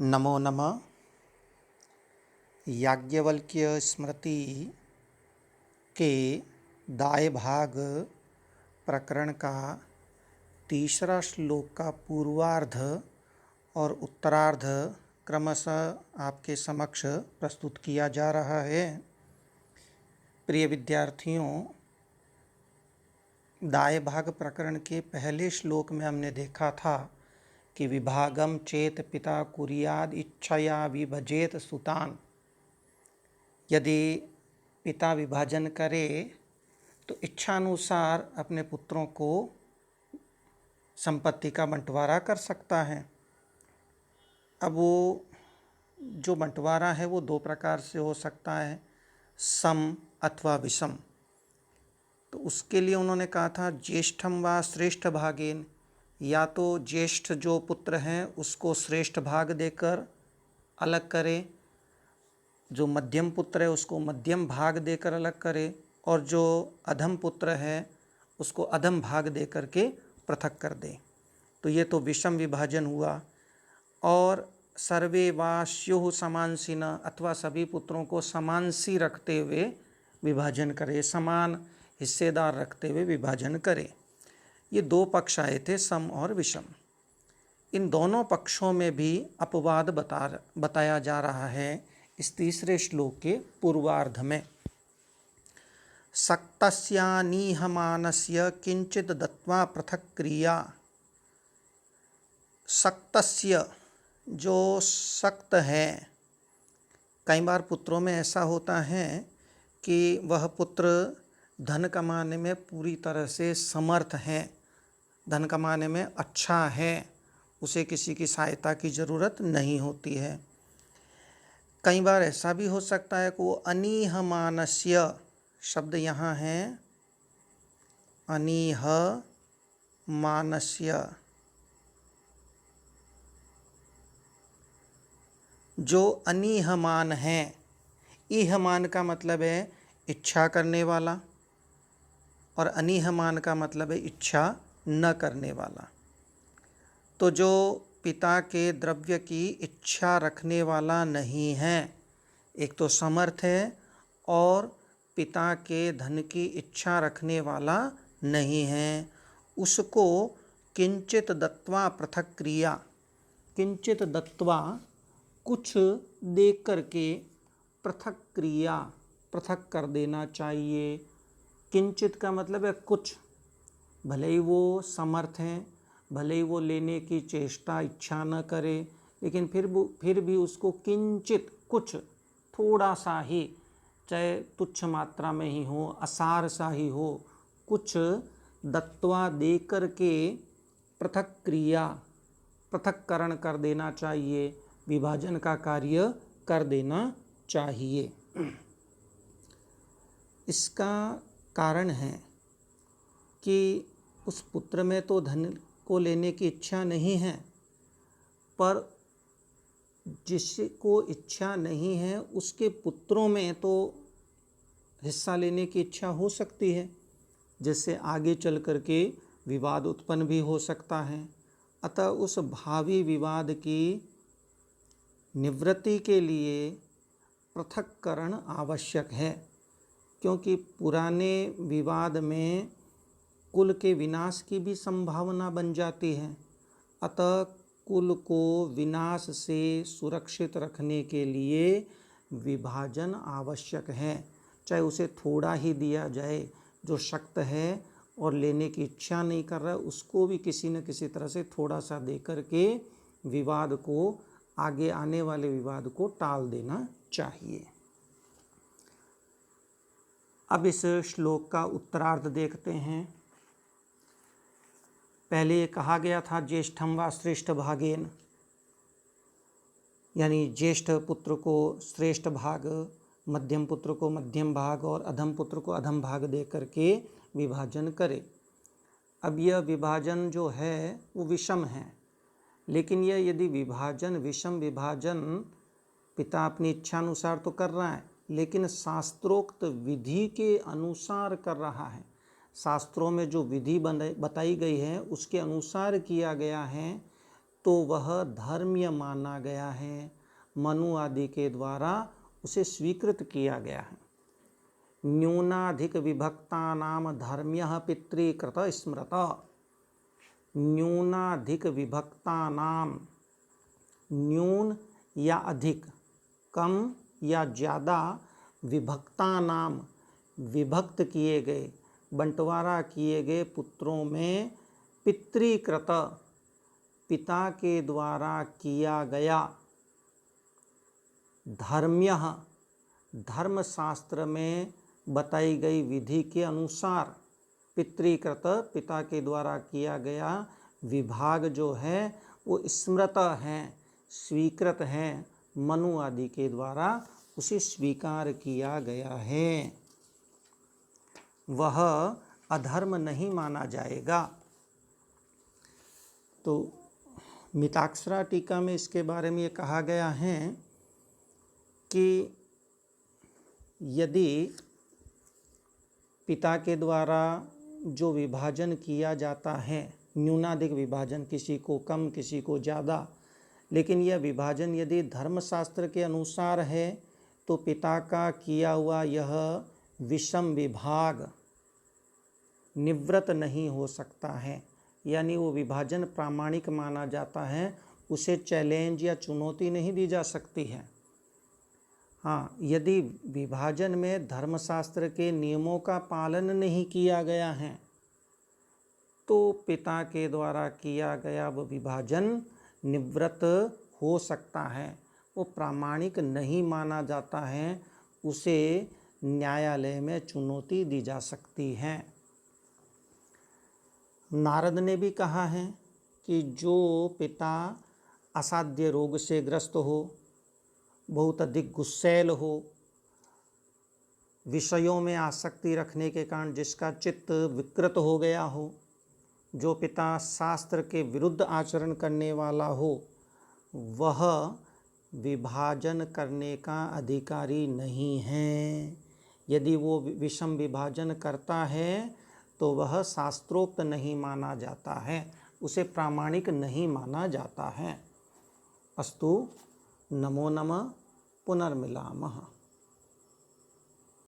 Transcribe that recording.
नमो नमः। याज्ञवल्क्य स्मृति के दाय भाग प्रकरण का तीसरा श्लोक का पूर्वार्ध और उत्तरार्ध क्रमशः आपके समक्ष प्रस्तुत किया जा रहा है। प्रिय विद्यार्थियों, दाय भाग प्रकरण के पहले श्लोक में हमने देखा था कि विभागम चेत पिता कुर्याद इच्छया विभजेत सुतान। यदि पिता विभाजन करे तो इच्छानुसार अपने पुत्रों को संपत्ति का बंटवारा कर सकता है। अब वो जो बंटवारा है वो दो प्रकार से हो सकता है, सम अथवा विषम। तो उसके लिए उन्होंने कहा था ज्येष्ठम व श्रेष्ठ भागेन, या तो ज्येष्ठ जो पुत्र हैं उसको श्रेष्ठ भाग देकर अलग करे, जो मध्यम पुत्र है उसको मध्यम भाग देकर अलग करे, और जो अधम पुत्र है उसको अधम भाग देकर के पृथक कर दे। तो ये तो विषम विभाजन हुआ। और सर्वे वा स्युः समांसिना, अथवा सभी पुत्रों को समांसी रखते हुए विभाजन करे, समान हिस्सेदार रखते हुए विभाजन करे। ये दो पक्ष आए थे, सम और विषम। इन दोनों पक्षों में भी अपवाद बताया जा रहा है इस तीसरे श्लोक के पूर्वार्ध में। सक्तस्यानीहमानस्य किंचित दत्वा पृथक क्रिया। सक्तस्य, जो सक्त है, कई बार पुत्रों में ऐसा होता है कि वह पुत्र धन कमाने में पूरी तरह से समर्थ है, धन कमाने में अच्छा है, उसे किसी की सहायता की ज़रूरत नहीं होती है। कई बार ऐसा भी हो सकता है कि वो अनीहमानस्य, शब्द यहाँ है अनीहमानस्य, जो अनीहमान है। ईहमान का मतलब है इच्छा करने वाला, और अनीहमान का मतलब है इच्छा न करने वाला। तो जो पिता के द्रव्य की इच्छा रखने वाला नहीं है, एक तो समर्थ है और पिता के धन की इच्छा रखने वाला नहीं है, उसको किंचित दत्वा पृथक क्रिया, किंचित दत्वा कुछ देख करके, पृथक क्रिया पृथक कर देना चाहिए। किंचित का मतलब है कुछ, भले ही वो समर्थ हैं, भले ही वो लेने की चेष्टा इच्छा न करे, लेकिन फिर भी उसको किंचित, कुछ, थोड़ा सा ही, चाहे तुच्छ मात्रा में ही हो, असार सा ही हो, कुछ दत्वा दे कर के पृथक क्रिया, पृथक्करण कर देना चाहिए, विभाजन का कार्य कर देना चाहिए। इसका कारण है कि उस पुत्र में तो धन को लेने की इच्छा नहीं है, पर जिसको इच्छा नहीं है उसके पुत्रों में तो हिस्सा लेने की इच्छा हो सकती है, जिससे आगे चल कर के विवाद उत्पन्न भी हो सकता है। अतः उस भावी विवाद की निवृत्ति के लिए पृथक्करण आवश्यक है, क्योंकि पुराने विवाद में कुल के विनाश की भी संभावना बन जाती है। अतः कुल को विनाश से सुरक्षित रखने के लिए विभाजन आवश्यक है, चाहे उसे थोड़ा ही दिया जाए। जो शक्त है और लेने की इच्छा नहीं कर रहा है, उसको भी किसी न किसी तरह से थोड़ा सा दे करके विवाद को, आगे आने वाले विवाद को टाल देना चाहिए। अब इस श्लोक का उत्तरार्ध देखते हैं। पहले ये कहा गया था ज्येष्ठम व श्रेष्ठ भागेन, यानी ज्येष्ठ पुत्र को श्रेष्ठ भाग, मध्यम पुत्र को मध्यम भाग और अधम पुत्र को अधम भाग दे करके विभाजन करे। अब यह विभाजन जो है वो विषम है, लेकिन यह यदि विभाजन, विषम विभाजन पिता अपनी इच्छानुसार तो कर रहा है, लेकिन शास्त्रोक्त विधि के अनुसार कर रहा है। शास्त्रों में जो विधि बताई गई है उसके अनुसार किया गया है, तो वह धर्म्य माना गया है, मनु आदि के द्वारा उसे स्वीकृत किया गया है। न्यूनाधिक विभक्तानाम धर्म्यः पितृकृत स्मृत। न्यूनाधिक विभक्तानाम, न्यून या अधिक, कम या ज़्यादा, विभक्तानाम विभक्त किए गए, बंटवारा किए गए पुत्रों में पितृकृत पिता के द्वारा किया गया, धर्म्यः धर्मशास्त्र में बताई गई विधि के अनुसार, पितृकृत पिता के द्वारा किया गया विभाग जो है वो स्मृत है, स्वीकृत है, मनु आदि के द्वारा उसे स्वीकार किया गया है, वह अधर्म नहीं माना जाएगा। तो मिताक्षरा टीका में इसके बारे में ये कहा गया है कि यदि पिता के द्वारा जो विभाजन किया जाता है, न्यूनाधिक विभाजन, किसी को कम किसी को ज़्यादा, लेकिन यह विभाजन यदि धर्मशास्त्र के अनुसार है तो पिता का किया हुआ यह विषम विभाग निवृत्त नहीं हो सकता है, यानी वो विभाजन प्रामाणिक माना जाता है, उसे चैलेंज या चुनौती नहीं दी जा सकती है। हाँ, यदि विभाजन में धर्मशास्त्र के नियमों का पालन नहीं किया गया है तो पिता के द्वारा किया गया वो विभाजन निवृत्त हो सकता है, वो प्रामाणिक नहीं माना जाता है, उसे न्यायालय में चुनौती दी जा सकती है। नारद ने भी कहा है कि जो पिता असाध्य रोग से ग्रस्त हो, बहुत अधिक गुस्सैल हो, विषयों में आसक्ति रखने के कारण जिसका चित्त विकृत हो गया हो, जो पिता शास्त्र के विरुद्ध आचरण करने वाला हो, वह विभाजन करने का अधिकारी नहीं है। यदि वो विषम विभाजन करता है तो वह शास्त्रोक्त नहीं माना जाता है, उसे प्रामाणिक नहीं माना जाता है। अस्तु, नमो नमः, पुनर्मिलामः।